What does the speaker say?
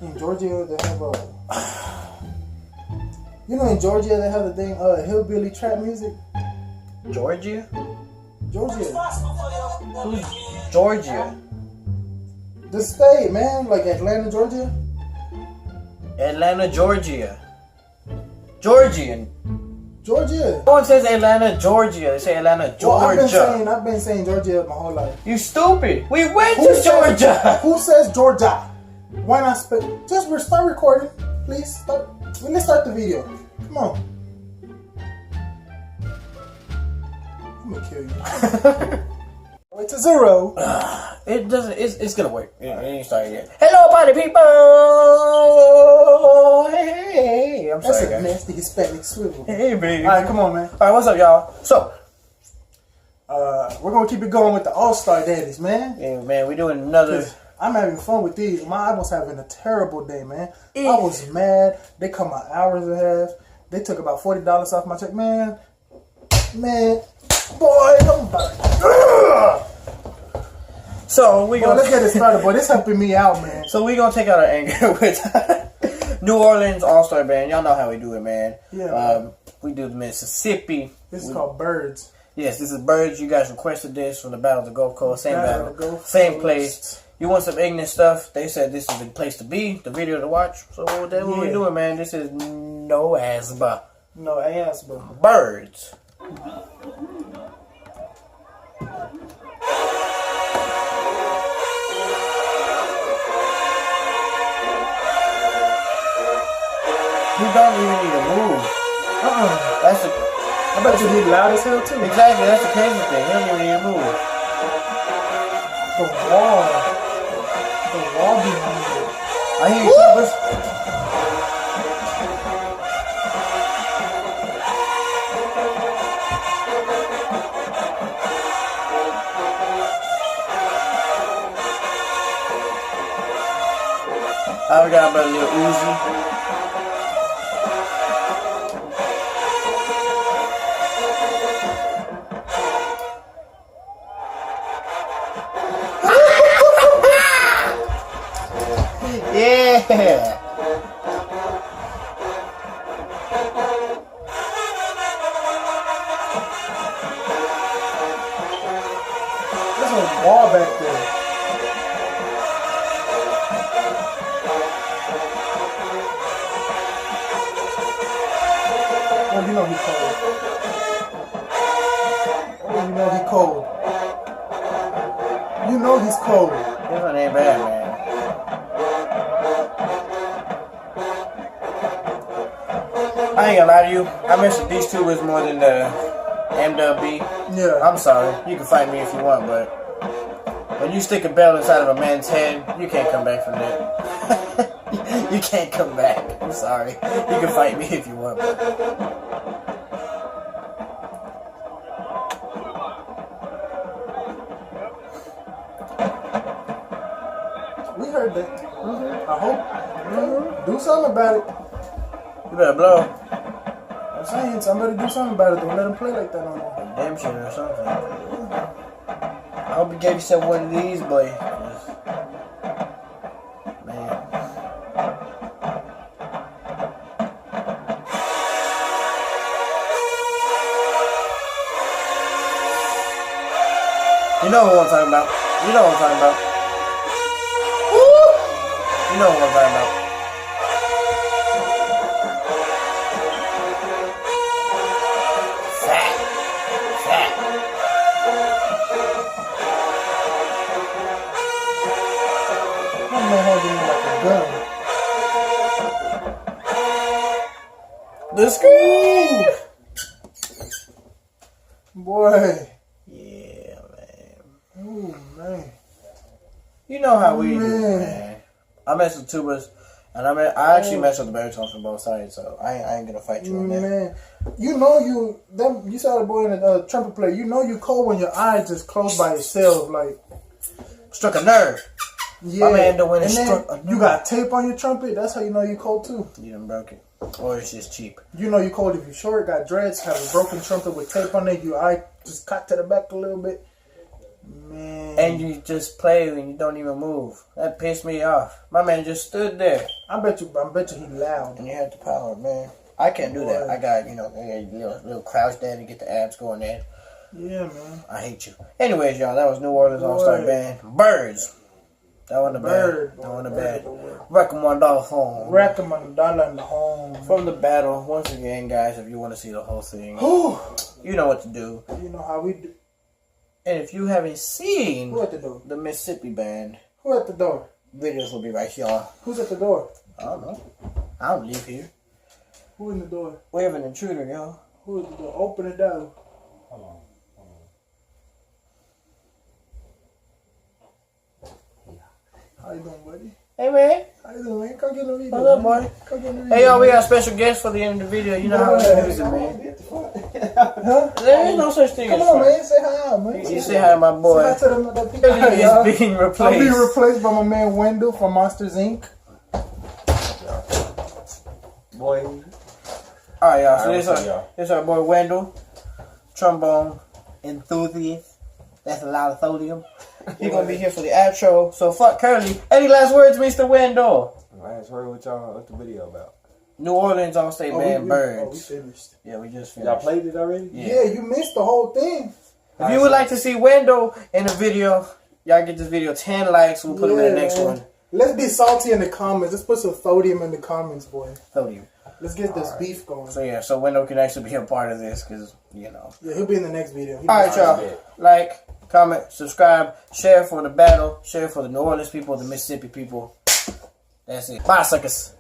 In Georgia, they have a. You know, in Georgia, they have the thing, hillbilly trap music. Georgia? Georgia. Who's Georgia? The state, man, like Atlanta, Georgia. Atlanta, Georgia. Georgian. Georgia. No one says Atlanta, Georgia. They say Atlanta, Georgia. Well, I've been saying Georgia my whole life. You stupid. We went to Georgia. Who says Georgia? Why not just start recording, please. Let's start the video. Come on. I'm gonna kill you. Wait to 0. It doesn't. It's gonna work. It ain't started yet. Hello, party people. Hey. I'm That's sorry, a guys. nasty Hispanic swivel. Hey, baby. All right, come on, man. All right, what's up, y'all? So, we're gonna keep it going with the All-Star Daddies, man. yeah, man, we doing another. I'm having fun with these. I was having a terrible day, man. I was mad. They come my hours and a half. They took about $40 off my check, man. Boy, I'm about. So we gonna let's get it started, boy. This helping me out, man. So we gonna take out our anger with New Orleans All-Star Band. Y'all know how we do it, man. Yeah. We do the Mississippi. This is called Birds. Yes, this is Birds. You guys requested this from the Battle of the Gulf Coast. Same battle, same place. You want some ignorant stuff? They said this is the place to be, the video to watch. So that's what we're doing, man. This is NOASB. NOASB. Birds. You don't even need to move. That's the. I bet you need loud as hell too. Exactly, that's the crazy thing. You don't even need to move. The wall behind it. I hear you, Thomas. I got about a little Uzi. Yeah. There's a wall back there. Oh, you know he's cold. Oh, you know he's cold. You know he's cold. This one ain't bad, man. I ain't gonna lie to you. I mentioned these two was more than the MWB. Yeah. I'm sorry. You can fight me if you want, but when you stick a bell inside of a man's head, you can't come back from that. You can't come back. I'm sorry. You can fight me if you want, but We heard that. I hope. Do something about it. you better blow. I'm saying somebody do something about it. Don't let them play like that no more. Redemption or something. I hope you gave yourself one of these, boy. Man. You know what I'm talking about. You know what I'm talking about. Woo! You know what I'm talking about. Fat. I'm not holding you like a gun. The screen! Boy. Yeah, man. Oh, man. You know how we do, man. I mess with tubas, and I actually mess with the baritones from both sides, so I ain't gonna fight you on that. Man, you know you saw the boy in the trumpet player. You know you cold when your eyes just close by itself, like Struck a nerve. yeah. My man, the winner and then struck a nerve. you got tape on your trumpet. That's how you know you cold too. You done broke it, or it's just cheap. You know you cold if you short, got dreads, have a broken trumpet with tape on it. Your eye just cocked to the back a little bit. Man. And you just play and you don't even move. That pissed me off. My man just stood there. I bet you he loud. And you had the power, man. I can't do that. I got, little crouch there to get the abs going there. Yeah, man. I hate you. Anyways, y'all, that was New Orleans All-Star Band. Birds. That wasn't bad. That wasn't bad. Recommend home. Recommend $1 in the home. From the battle, once again, guys, if you want to see the whole thing, you know what to do. You know how we do. And if you haven't seen Who at the door? the Mississippi Band, Who at the door? videos will be right here. Who's at the door? I don't know. I don't live here. Who in the door? We have an intruder, y'all. Who at the door? Open the door. Hold on. How you doing, buddy? Hey, man. How you doing, man? Come get in the video. What's up, boy? Come get in the video. Hey, y'all, we got a special guest for the end of the video. You know how we do it, man. Huh? There is no such thing Come as on, fun. man. Say hi, man. You say hi to my boy. Say hi to the people. He is being replaced. I'm being replaced by my man Wendell from Monsters Inc. Boy. Alright, y'all. So Alright, this what's up, is our boy Wendell, trombone enthusiast. That's a lot of sodium. He's gonna be here for the outro. So fuck Curly. Any last words, Mr. Wendell? Last word with y'all. What's the video about? New Orleans All-State Band we Birds. finished. Yeah, we just Y'all finished. played it already? Yeah, you missed the whole thing. If you would like to see Wendell in the video, y'all get this video 10 likes. We'll put him in the next one. Let's be salty in the comments. Let's put some sodium in the comments, boy. Sodium. Let's get this beef going. So yeah, so Wendell can actually be a part of this because, Yeah, he'll be in the next video. Alright, y'all. Like, comment, subscribe, share for the battle, share for the New Orleans people, the Mississippi people. That's it. Bye, suckers.